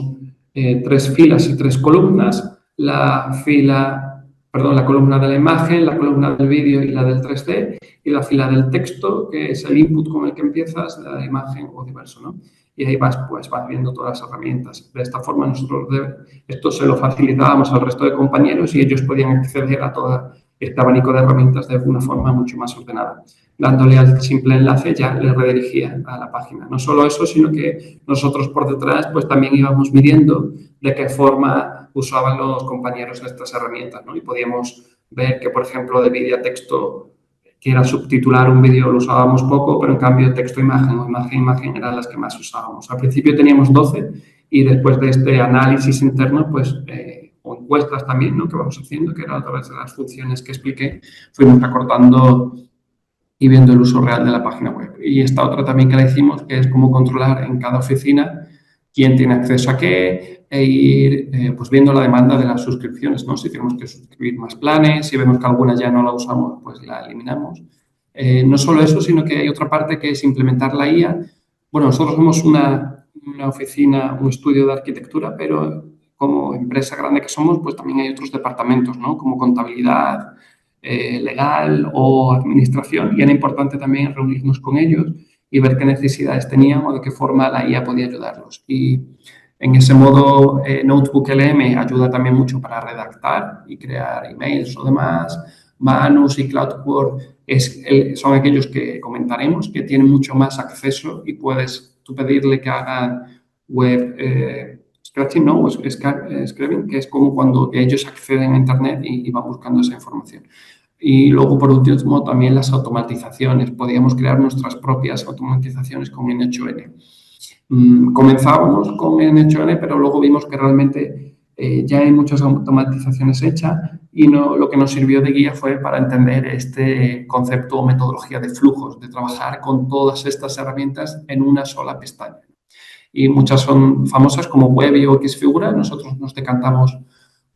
3 filas y 3 columnas. La fila perdón, la columna de la imagen, la columna del vídeo y la del 3D, y la fila del texto, que es el input con el que empiezas, de la imagen o diverso, ¿no? Y ahí vas viendo todas las herramientas. De esta forma nosotros esto se lo facilitábamos al resto de compañeros y ellos podían acceder a todo este abanico de herramientas de una forma mucho más ordenada. Dándole al simple enlace ya le redirigía a la página. No solo eso, sino que nosotros por detrás pues también íbamos midiendo de qué forma usaban los compañeros estas herramientas, ¿no? Y podíamos ver que, por ejemplo, de vídeo a texto, que era subtitular un vídeo, lo usábamos poco, pero en cambio texto-imagen o imagen-imagen eran las que más usábamos. Al principio teníamos 12 y después de este análisis interno, pues, o encuestas también, ¿no? Que vamos haciendo, que era a través de las funciones que expliqué, fuimos acortando y viendo el uso real de la página web. Y esta otra también que la hicimos, que es cómo controlar en cada oficina quién tiene acceso a qué e ir pues viendo la demanda de las suscripciones, ¿no? Si tenemos que suscribir más planes, si vemos que alguna ya no la usamos, pues la eliminamos. No solo eso, sino que hay otra parte que es implementar la IA. Bueno, nosotros somos una oficina, un estudio de arquitectura, pero como empresa grande que somos, pues también hay otros departamentos, ¿no? Como contabilidad, legal o administración, y era importante también reunirnos con ellos y ver qué necesidades tenían o de qué forma la IA podía ayudarlos. Y en ese modo, Notebook LM ayuda también mucho para redactar y crear emails o demás. Manus y CloudWord son aquellos que comentaremos, que tienen mucho más acceso y puedes tú pedirle que hagan web scratching, ¿no? O scrubbing, que es como cuando ellos acceden a Internet y van buscando esa información. Y luego, por último, también las automatizaciones. Podíamos crear nuestras propias automatizaciones con N8N. Comenzábamos con N8N, pero luego vimos que realmente ya hay muchas automatizaciones hechas y lo que nos sirvió de guía fue para entender este concepto o metodología de flujos, de trabajar con todas estas herramientas en una sola pestaña. Y muchas son famosas como Webby o Xfigura. Nosotros nos decantamos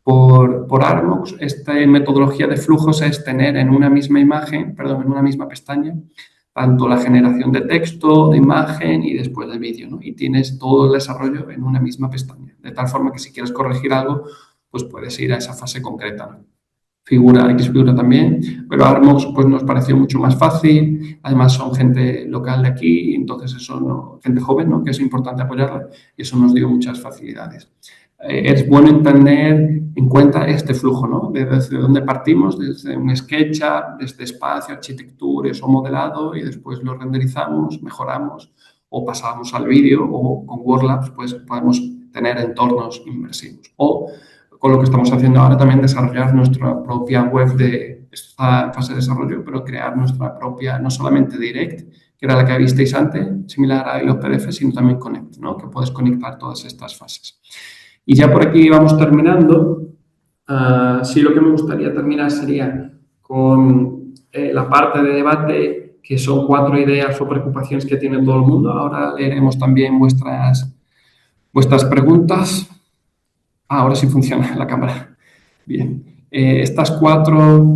por Armux. Esta metodología de flujos es tener en una misma imagen, perdón, en una misma pestaña, tanto la generación de texto, de imagen y después de vídeo, ¿no? Y tienes todo el desarrollo en una misma pestaña, de tal forma que si quieres corregir algo, pues puedes ir a esa fase concreta, ¿no? Xfigura también, pero Armux pues nos pareció mucho más fácil. Además son gente local de aquí, entonces eso, ¿no? Gente joven, ¿no? Que es importante apoyarla, y eso nos dio muchas facilidades. Es bueno tener en cuenta este flujo, ¿no? Desde dónde partimos, desde un SketchUp, desde espacio, arquitecturas o modelado, y después lo renderizamos, mejoramos o pasamos al vídeo, o con WordLabs pues podemos tener entornos inmersivos. O con lo que estamos haciendo ahora también, desarrollar nuestra propia web de esta fase de desarrollo, pero crear nuestra propia, no solamente Direct, que era la que visteis antes, similar a los PDF, sino también Connect, ¿no? Que puedes conectar todas estas fases. Y ya por aquí vamos terminando. Sí, lo que me gustaría terminar sería con la parte de debate, que son 4 ideas o preocupaciones que tiene todo el mundo. Ahora leeremos también vuestras preguntas. Ahora sí funciona la cámara. Bien. Estas 4,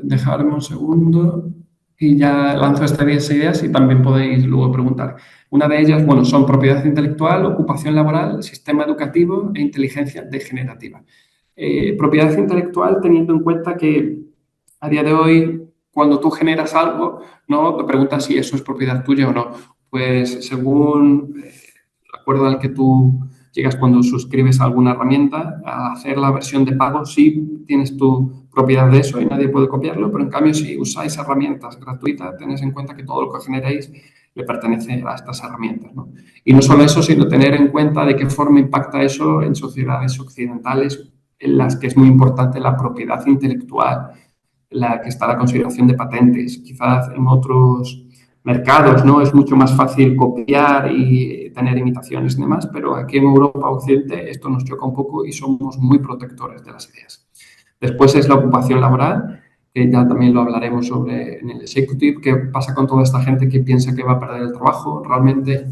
dejarme un segundo y ya lanzo estas ideas y también podéis luego preguntar. Una de ellas, bueno, son propiedad intelectual, ocupación laboral, sistema educativo e inteligencia degenerativa. Propiedad intelectual, teniendo en cuenta que a día de hoy, cuando tú generas algo, no te preguntas si eso es propiedad tuya o no. Pues según el acuerdo al que tú llegas cuando suscribes a alguna herramienta, a hacer la versión de pago, sí tienes tu propiedad de eso y nadie puede copiarlo, pero en cambio si usáis herramientas gratuitas, tened en cuenta que todo lo que generéis le pertenece a estas herramientas, ¿no? Y no solo eso, sino tener en cuenta de qué forma impacta eso en sociedades occidentales en las que es muy importante la propiedad intelectual, la que está la consideración de patentes. Quizás en otros mercados, ¿no? Es mucho más fácil copiar y tener imitaciones y demás, pero aquí en Europa Occidente esto nos choca un poco y somos muy protectores de las ideas. Después es la ocupación laboral, que ya también lo hablaremos sobre en el Executive. ¿Qué pasa con toda esta gente que piensa que va a perder el trabajo? Realmente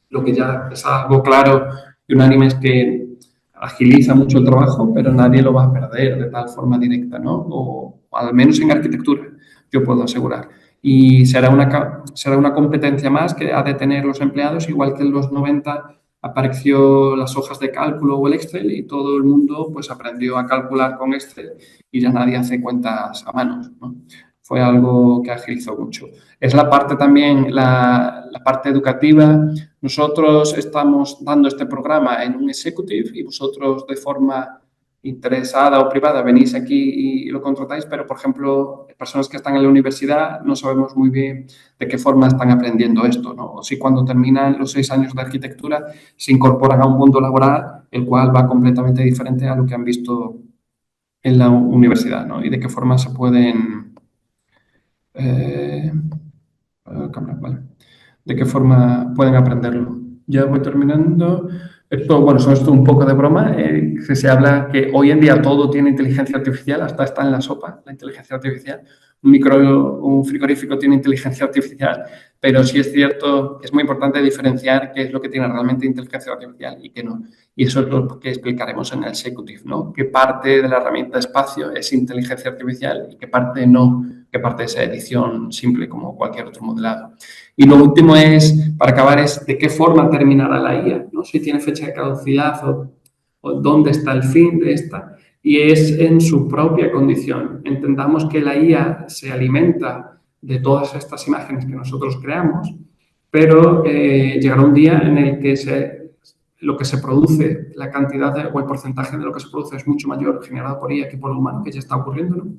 lo que ya es algo claro y unánime es que agiliza mucho el trabajo, pero nadie lo va a perder de tal forma directa, ¿no? O al menos en arquitectura, yo puedo asegurar. Y será una competencia más que ha de tener los empleados, igual que en los 90 apareció las hojas de cálculo o el Excel y todo el mundo pues aprendió a calcular con Excel y ya nadie hace cuentas a mano, ¿no? Fue algo que agilizó mucho. Es la parte también, la parte educativa. Nosotros estamos dando este programa en un executive y vosotros de forma interesada o privada venís aquí y lo contratáis, pero por ejemplo, personas que están en la universidad no sabemos muy bien de qué forma están aprendiendo esto, ¿no? O si cuando terminan los 6 años de arquitectura se incorporan a un mundo laboral, el cual va completamente diferente a lo que han visto en la universidad, ¿no? Y de qué forma se pueden... vale. ¿De qué forma pueden aprenderlo? Ya voy terminando. Esto, bueno, son esto un poco de broma. Que se habla que hoy en día todo tiene inteligencia artificial, hasta está en la sopa, la inteligencia artificial. Un frigorífico tiene inteligencia artificial, pero sí es cierto, es muy importante diferenciar qué es lo que tiene realmente inteligencia artificial y qué no. Y eso es lo que explicaremos en el Executive, ¿no? Qué parte de la herramienta espacio es inteligencia artificial y qué parte no, qué parte es edición simple como cualquier otro modelado. Y lo último es, para acabar, es de qué forma terminará la IA, ¿no? Si tiene fecha de caducidad o dónde está el fin de esta. Y es en su propia condición. Entendamos que la IA se alimenta de todas estas imágenes que nosotros creamos, pero llegará un día en el que lo que se produce, la cantidad o el porcentaje de lo que se produce es mucho mayor generado por IA que por lo humano, que ya está ocurriendo, ¿no?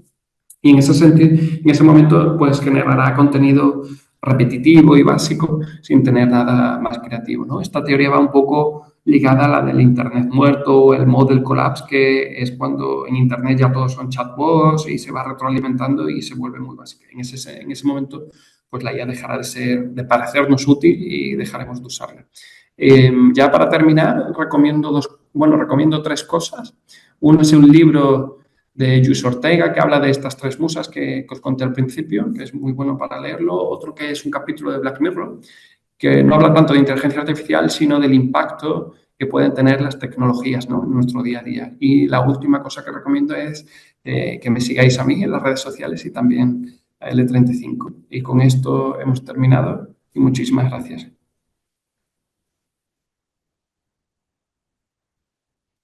Y en ese sentido, en ese momento, pues generará contenido repetitivo y básico sin tener nada más creativo, ¿no? Esta teoría va un poco ligada a la del Internet muerto o el model collapse, que es cuando en Internet ya todos son chatbots y se va retroalimentando y se vuelve muy básica. En ese momento, pues la IA dejará de parecernos útil y dejaremos de usarla. Ya para terminar, recomiendo 3 cosas. Uno es un libro de Lluís Ortega, que habla de estas 3 musas que os conté al principio, que es muy bueno para leerlo. Otro que es un capítulo de Black Mirror, que no habla tanto de inteligencia artificial, sino del impacto que pueden tener las tecnologías, ¿no?, en nuestro día a día. Y la última cosa que recomiendo es que me sigáis a mí en las redes sociales y también a L35. Y con esto hemos terminado y muchísimas gracias.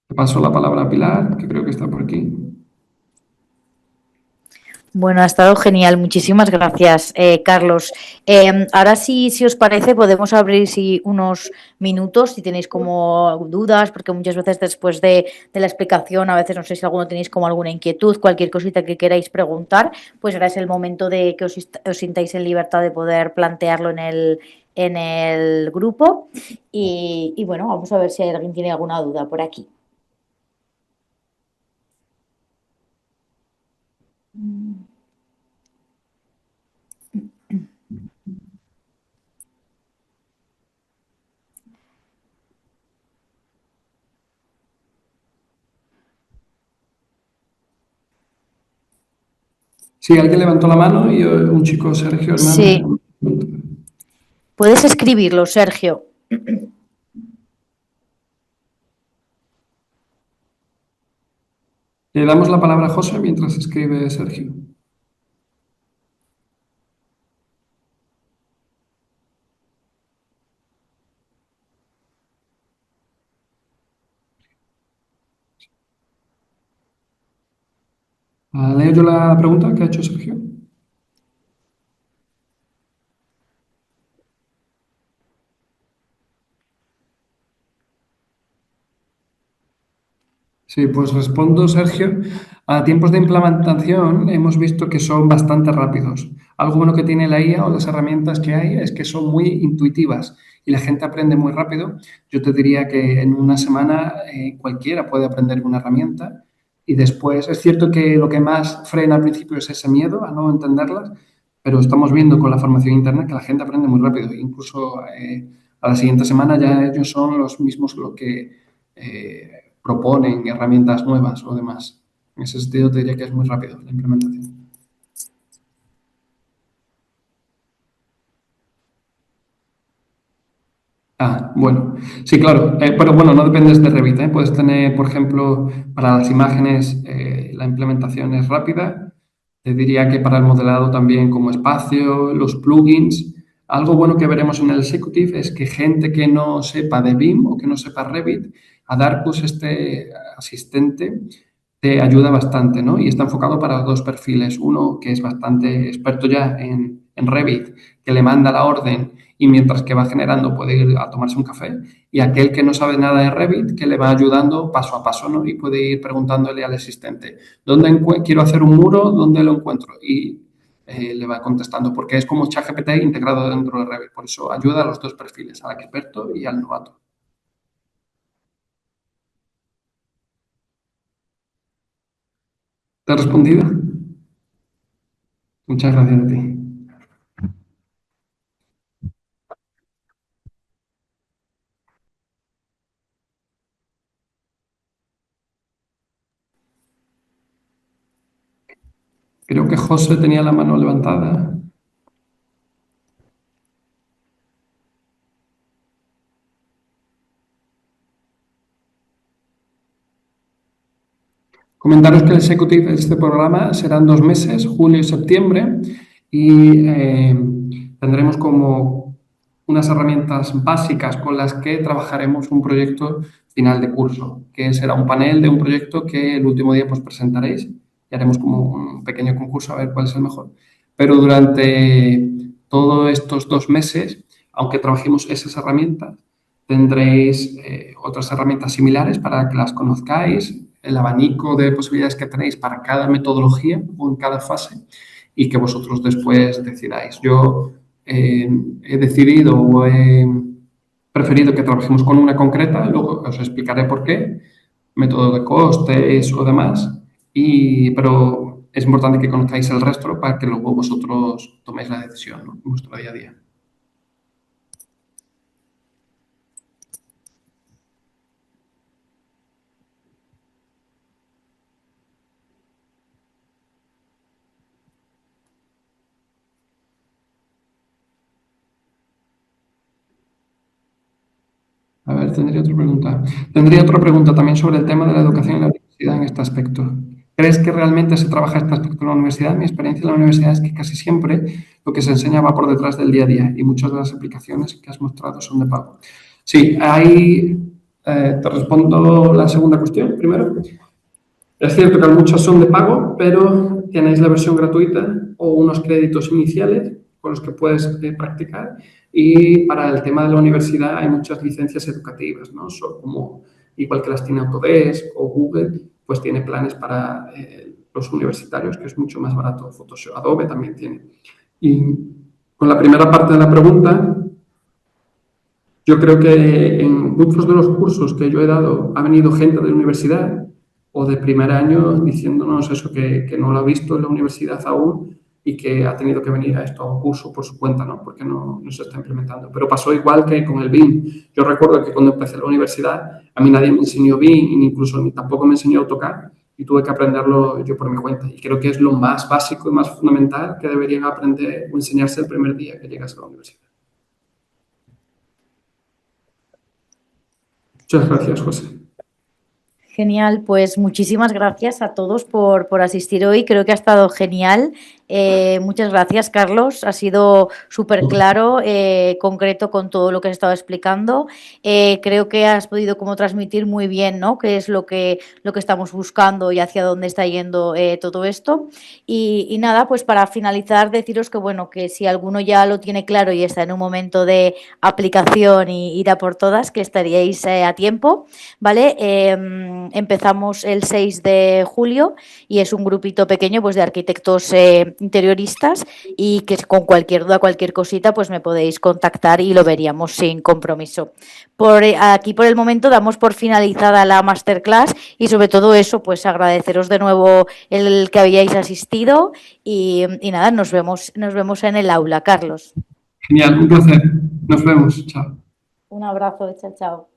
Te paso la palabra a Pilar, que creo que está por aquí. Bueno, ha estado genial. Muchísimas gracias, Carlos. Ahora sí, si os parece, podemos abrir unos minutos si tenéis como dudas, porque muchas veces después de la explicación, a veces no sé si alguno tenéis como alguna inquietud, cualquier cosita que queráis preguntar, pues ahora es el momento de que os sintáis en libertad de poder plantearlo en el grupo. Y bueno, vamos a ver si alguien tiene alguna duda por aquí. Sí, alguien levantó la mano y un chico, Sergio Hernández. Sí. Puedes escribirlo, Sergio. Le damos la palabra a José mientras escribe Sergio. ¿Leo yo la pregunta que ha hecho Sergio? Sí, pues respondo, Sergio. A tiempos de implementación hemos visto que son bastante rápidos. Algo bueno que tiene la IA o las herramientas que hay es que son muy intuitivas y la gente aprende muy rápido. Yo te diría que en una semana cualquiera puede aprender una herramienta y después es cierto que lo que más frena al principio es ese miedo a no entenderlas, pero estamos viendo con la formación interna que la gente aprende muy rápido. Incluso a la siguiente semana ya ellos son los mismos lo que... proponen herramientas nuevas o demás. En ese sentido te diría que es muy rápido la implementación. Bueno, sí, claro, pero bueno, no dependes de Revit, ¿eh? Puedes tener, por ejemplo, para las imágenes la implementación es rápida. Te diría que para el modelado también como espacio, los plugins, Algo bueno que veremos en el Executive es que gente que no sepa de BIM o que no sepa Revit, a Darkus, este asistente, te ayuda bastante, ¿no? Y está enfocado para dos perfiles. Uno que es bastante experto ya en Revit, que le manda la orden y mientras que va generando puede ir a tomarse un café. Y aquel que no sabe nada de Revit, que le va ayudando paso a paso, ¿no? Y puede ir preguntándole al asistente, ¿dónde quiero hacer un muro? ¿Dónde lo encuentro? Y le va contestando, porque es como ChatGPT integrado dentro de Revit. Por eso ayuda a los dos perfiles, al experto y al novato. ¿Te ha respondido? Muchas gracias a ti. Creo que José tenía la mano levantada. Comentaros que el Executive de este programa serán 2 meses, julio y septiembre, y tendremos como unas herramientas básicas con las que trabajaremos un proyecto final de curso, que será un panel de un proyecto que el último día pues presentaréis y haremos como un pequeño concurso a ver cuál es el mejor. Pero durante todos estos 2 meses, aunque trabajemos esas herramientas, tendréis otras herramientas similares para que las conozcáis, el abanico de posibilidades que tenéis para cada metodología o en cada fase y que vosotros después decidáis. Yo he decidido o he preferido que trabajemos con una concreta, luego os explicaré por qué, método de costes o demás, pero es importante que conozcáis el resto para que luego vosotros toméis la decisión, ¿no? En vuestro día a día. A ver, tendría otra pregunta. Tendría otra pregunta también sobre el tema de la educación en la universidad en este aspecto. ¿Crees que realmente se trabaja este aspecto en la universidad? Mi experiencia en la universidad es que casi siempre lo que se enseña va por detrás del día a día y muchas de las aplicaciones que has mostrado son de pago. Sí, ahí te respondo la segunda cuestión primero. Es cierto que muchas son de pago, pero tenéis la versión gratuita o unos créditos iniciales con los que puedes practicar. Y para el tema de la universidad hay muchas licencias educativas, ¿no? Son como, igual que las tiene Autodesk o Google, pues tiene planes para los universitarios, que es mucho más barato. Photoshop, Adobe también tiene. Y con la primera parte de la pregunta, yo creo que en muchos de los cursos que yo he dado ha venido gente de la universidad o de primer año diciéndonos eso, que no lo ha visto en la universidad aún y que ha tenido que venir a esto a un curso por su cuenta, ¿no? Porque no se está implementando. Pero pasó igual que con el BIM. Yo recuerdo que cuando empecé la universidad a mí nadie me enseñó BIM, incluso ni tampoco me enseñó AutoCAD y tuve que aprenderlo yo por mi cuenta. Y creo que es lo más básico y más fundamental que deberían aprender o enseñarse el primer día que llegas a la universidad. Muchas gracias, José. Genial, pues muchísimas gracias a todos por asistir hoy. Creo que ha estado genial. Muchas gracias, Carlos. Ha sido súper claro, concreto con todo lo que has estado explicando. Creo que has podido como transmitir muy bien, ¿no? Qué es lo que estamos buscando y hacia dónde está yendo todo esto. Y nada, pues para finalizar, deciros que bueno, que si alguno ya lo tiene claro y está en un momento de aplicación y ir a por todas, que estaríais a tiempo, ¿vale? Empezamos el 6 de julio y es un grupito pequeño pues de arquitectos interioristas y que con cualquier duda, cualquier cosita pues me podéis contactar y lo veríamos sin compromiso. Aquí por el momento damos por finalizada la masterclass y sobre todo eso pues agradeceros de nuevo el que habíais asistido y nada, nos vemos en el aula, Carlos. Genial, un placer. Nos vemos. Chao. Un abrazo, chao, chao.